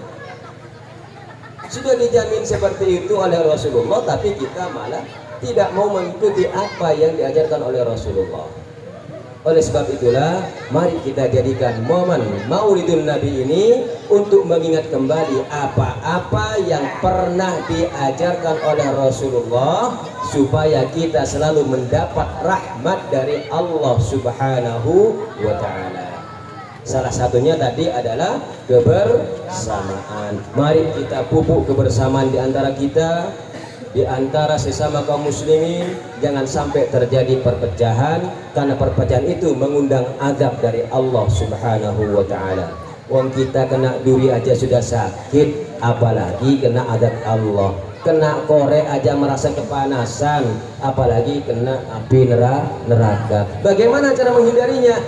Sudah dijamin seperti itu oleh Rasulullah, tapi kita malah tidak mau mengikuti apa yang diajarkan oleh Rasulullah. Oleh sebab itulah, mari kita jadikan momen Maulidun Nabi ini untuk mengingat kembali apa-apa yang pernah diajarkan oleh Rasulullah, supaya kita selalu mendapat rahmat dari Allah Subhanahu wa Ta'ala. Salah satunya tadi adalah kebersamaan. Mari kita pupuk kebersamaan di antara kita, di antara sesama kaum muslimin. Jangan sampai terjadi perpecahan, karena perpecahan itu mengundang azab dari Allah Subhanahu wa Ta'ala. Wong kita kena duri aja sudah sakit, apalagi kena azab Allah. Kena korek aja merasa kepanasan, apalagi kena api neraka. Bagaimana cara menghindarinya?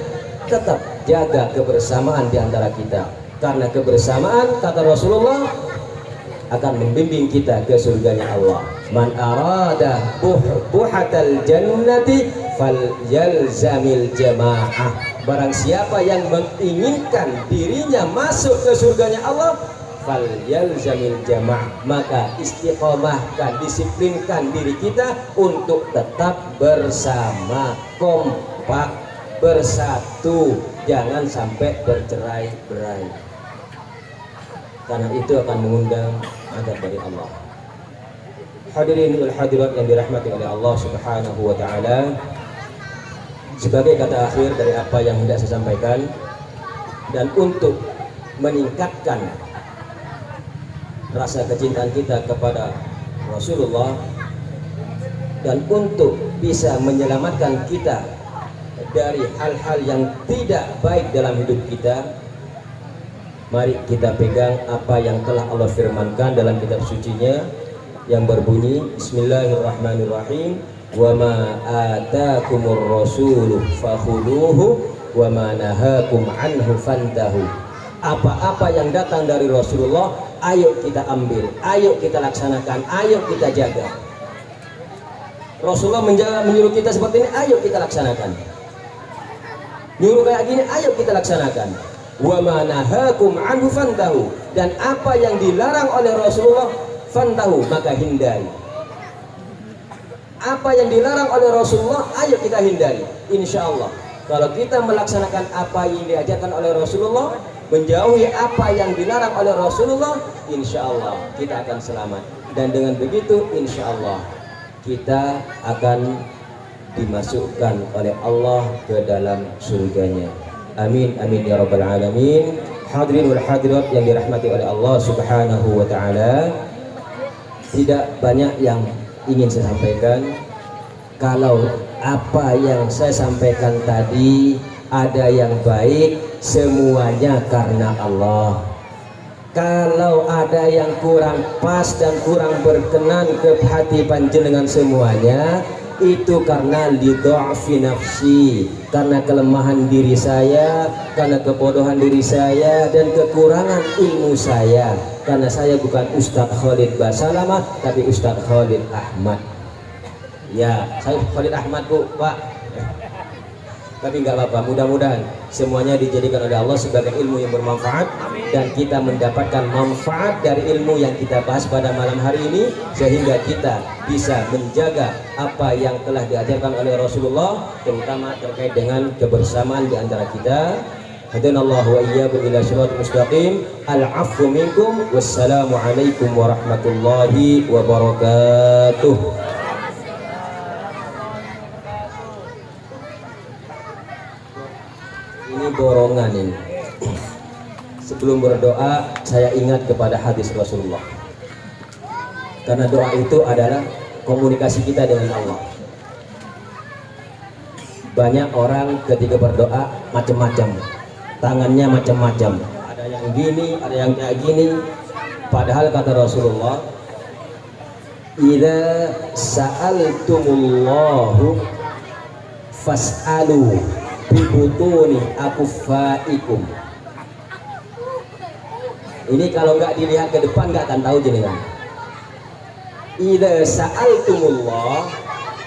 Tetap jaga kebersamaan di antara kita, karena kebersamaan, kata Rasulullah, akan membimbing kita ke surganya Allah. Man arada buhatal jannati falyalzamil jamaah. Barang siapa yang menginginkan dirinya masuk ke surganya Allah, falyalzamil jamaah, maka istiqomahkan, disiplinkan diri kita untuk tetap bersama, kompak, bersatu, jangan sampai bercerai-berai, karena itu akan mengundang azab dari Allah. Hadirin wal hadirat yang dirahmati oleh Allah Subhanahu wa Ta'ala, sebagai kata akhir dari apa yang hendak saya sampaikan, dan untuk meningkatkan rasa kecintaan kita kepada Rasulullah, dan untuk bisa menyelamatkan kita dari hal-hal yang tidak baik dalam hidup kita, mari kita pegang apa yang telah Allah firmankan dalam kitab sucinya yang berbunyi, Bismillahirrahmanirrahim, wa ma atakumur rasulu fakhuduhu wa ma nahakum anhu fantahu. Apa-apa yang datang dari Rasulullah, ayo kita ambil, ayo kita laksanakan, ayo kita jaga. Rasulullah menyuruh kita seperti ini, ayo kita laksanakan. Nyuruh kayak gini, ayo kita laksanakan. Wa ma nahakum anhu fantahu, dan apa yang dilarang oleh Rasulullah fantahu, maka hindari. Apa yang dilarang oleh Rasulullah, ayo kita hindari. Insya Allah, kalau kita melaksanakan apa yang diajarkan oleh Rasulullah, menjauhi apa yang dilarang oleh Rasulullah, insya Allah kita akan selamat. Dan dengan begitu, insya Allah kita akan dimasukkan oleh Allah ke dalam surganya. Amin, amin ya rabbal alamin. Hadirin wal hadirat yang dirahmati oleh Allah subhanahu wa ta'ala, tidak banyak yang ingin saya sampaikan. Kalau apa yang saya sampaikan tadi ada yang baik, semuanya karena Allah. Kalau ada yang kurang pas dan kurang berkenan ke hati panjenengan semuanya, itu karena lidha'fi nafsi, karena kelemahan diri saya, karena kebodohan diri saya, dan kekurangan ilmu saya. Karena saya bukan Ustadz Khalid Basalamah, tapi Ustadz Khalid Ahmad. Ya, saya Khalid Ahmad, Bu, Pak. Tapi nggak apa-apa, mudah-mudahan semuanya dijadikan oleh Allah sebagai ilmu yang bermanfaat, dan kita mendapatkan manfaat dari ilmu yang kita bahas pada malam hari ini, sehingga kita bisa menjaga apa yang telah diajarkan oleh Rasulullah, terutama terkait dengan kebersamaan di antara kita. Hadanallahu wa iyyakum ila shiratal mustaqim. Al-'afwu minkum, wassalamu alaikum warahmatullahi wabarakatuh. Ini dorongan ini. Sebelum berdoa, saya ingat kepada hadis Rasulullah. Karena doa itu adalah komunikasi kita dengan Allah. Banyak orang ketika berdoa macam-macam, tangannya macam-macam. Ada yang gini, ada yang kayak gini. Padahal kata Rasulullah, "Idza sa'altumullahu fas'alu bibutuni akufaikum." Ini kalau nggak dilihat ke depan nggak akan tahu jenengan. Idza sa'altumullah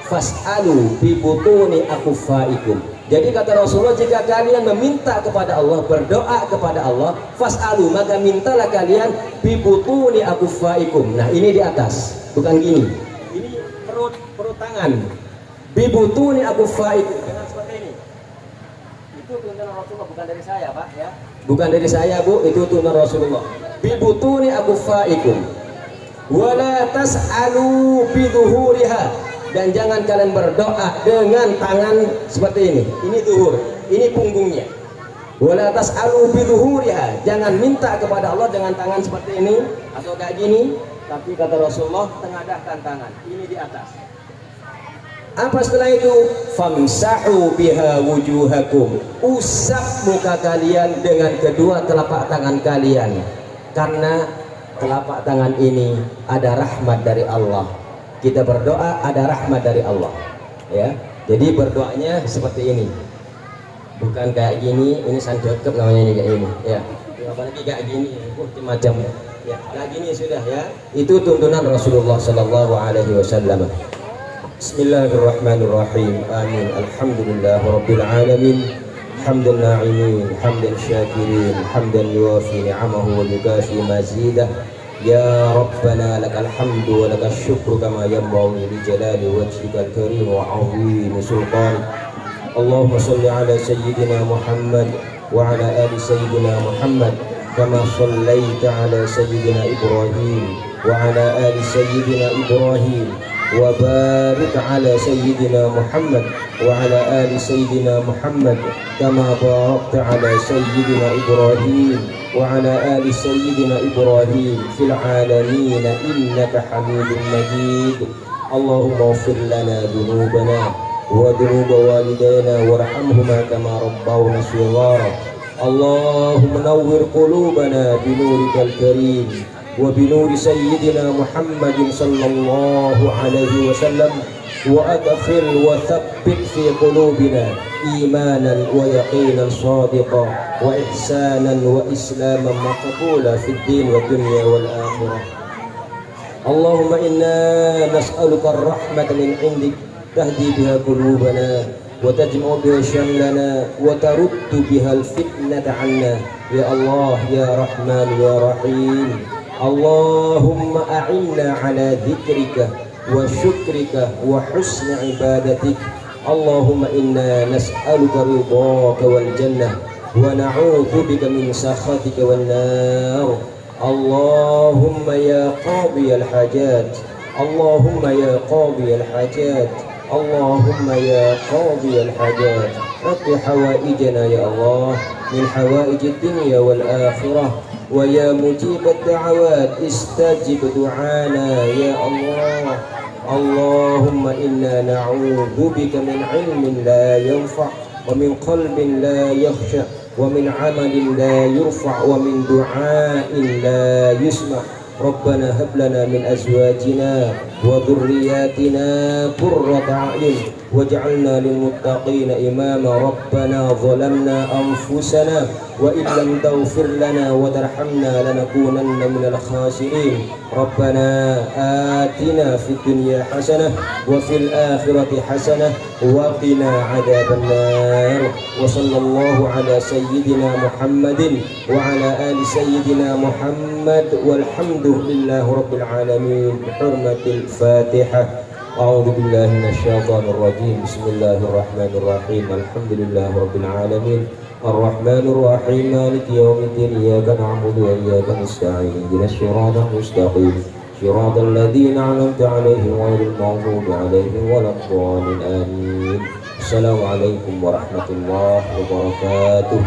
fas'alu bibutuni akufaikum. Jadi kata Rasulullah, jika kalian meminta kepada Allah, berdoa kepada Allah, fas'alu, maka mintalah kalian bibutuni akufaikum. Nah, ini di atas, bukan gini. Ini perut tangan. Bibutuni akufaikum. Seperti ini. Itu tuntunan Rasulullah, bukan dari saya, Pak, ya. Bukan dari saya, Bu, itu tuntunan Rasulullah. Bibutuni akufaikum. Wala tas'alu bidhuhuriha, dan jangan kalian berdoa dengan tangan seperti ini. Ini zuhur, ini punggungnya. Wala tas'alu bidhuhuriha, jangan minta kepada Allah dengan tangan seperti ini atau kayak gini, tapi kata Rasulullah, tengadahkan tangan, ini di atas. Apa setelah itu? Famsahu biha wujuhakum, usap muka kalian dengan kedua telapak tangan kalian, karena telapak tangan ini ada rahmat dari Allah. Kita berdoa ada rahmat dari Allah, ya. Jadi berdoanya seperti ini, bukan kayak gini. Ini sanjokep namanya, ini kayak ini, ya. Apalagi kayak gini, macam ya. Kayak gini sudah, ya. Itu tuntunan Rasulullah Sallallahu Alaihi Wasallam. Bismillahirrahmanirrahim. Amin. Alhamdulillah Rabbil Alamin. Hamdan na'imin, hamdan syakirin, hamdan yuwafi ni'amahu wa yukafi mazidah. Ya Rabbana lakal hamdu wa lakal syukru kama yanbaghi li jalali wajhikal karim wa 'azimi sultanik. Allahumma shalli ala sayyidina Muhammad wa ala ali sayyidina Muhammad kama shallaita ala sayyidina Ibrahim wa ala ali sayyidina Ibrahim wa barik ala sayyidina Muhammad wa ala ali sayyidina Muhammad kama barakta ala sayyidina Ibrahim wa ala ali sayyidina Ibrahim fil alamin innaka Hamidum Majid. Allahumma ighfir lana dhunubana wa dhunuba walidayna warhamhuma kama rabbawna shighara. Allahumma nawwir qulubana bi nurikal karim وبنور سيدنا محمد صلى الله عليه وسلم وأدخل وثبت في قلوبنا إيمانا ويقينا صادقا وإحسانا وإسلاما مقبولا في الدين والدنيا والآخرة. اللهم إنا نسألك الرحمة من عندك تهدي بها قلوبنا وتجمع بها شملنا وترد بها الفتنة عنا يا الله يا رحمن يا رحيم. اللهم أعنا على ذكرك وشكرك وحسن عبادتك. اللهم إنا نسألك رضاك والجنة ونعوذ بك من سخطك والنار. اللهم يا قاضي الحاجات، اللهم يا قاضي الحاجات، اللهم يا قاضي الحاجات اقض حوائجنا يا الله من حوائج الدنيا والآخرة. ويا مجيب الدعوات استجب دعانا يا الله. اللهم إنا نعوذ بك من علم لا ينفع ومن قلب لا يخشع ومن عمل لا يرفع ومن دعاء لا يسمع. ربنا هب لنا من أزواجنا وذرياتنا قرة أعين واجعلنا للمتقين إماما. ربنا ظلمنا أنفسنا وإن لم تغفر لنا وترحمنا لنكونن من الخاسرين. ربنا آتنا في الدنيا حسنة وفي الآخرة حسنة وقنا عذاب النار. وصلى الله على سيدنا محمد وعلى آل سيدنا محمد والحمد لله رب العالمين بحرمة الفاتحة. أعوذ بالله من الشيطان الرجيم. بسم الله الرحمن الرحيم. الحمد لله رب العالمين الرحمن الرحيم مالك يوم الدين إياك نعبد وإياك نستعين اهدنا الصراط المستقيم صراط الذين أنعمت عليهم غير المغضوب عليهم ولا الضالين آمين. السلام عليكم ورحمة الله وبركاته.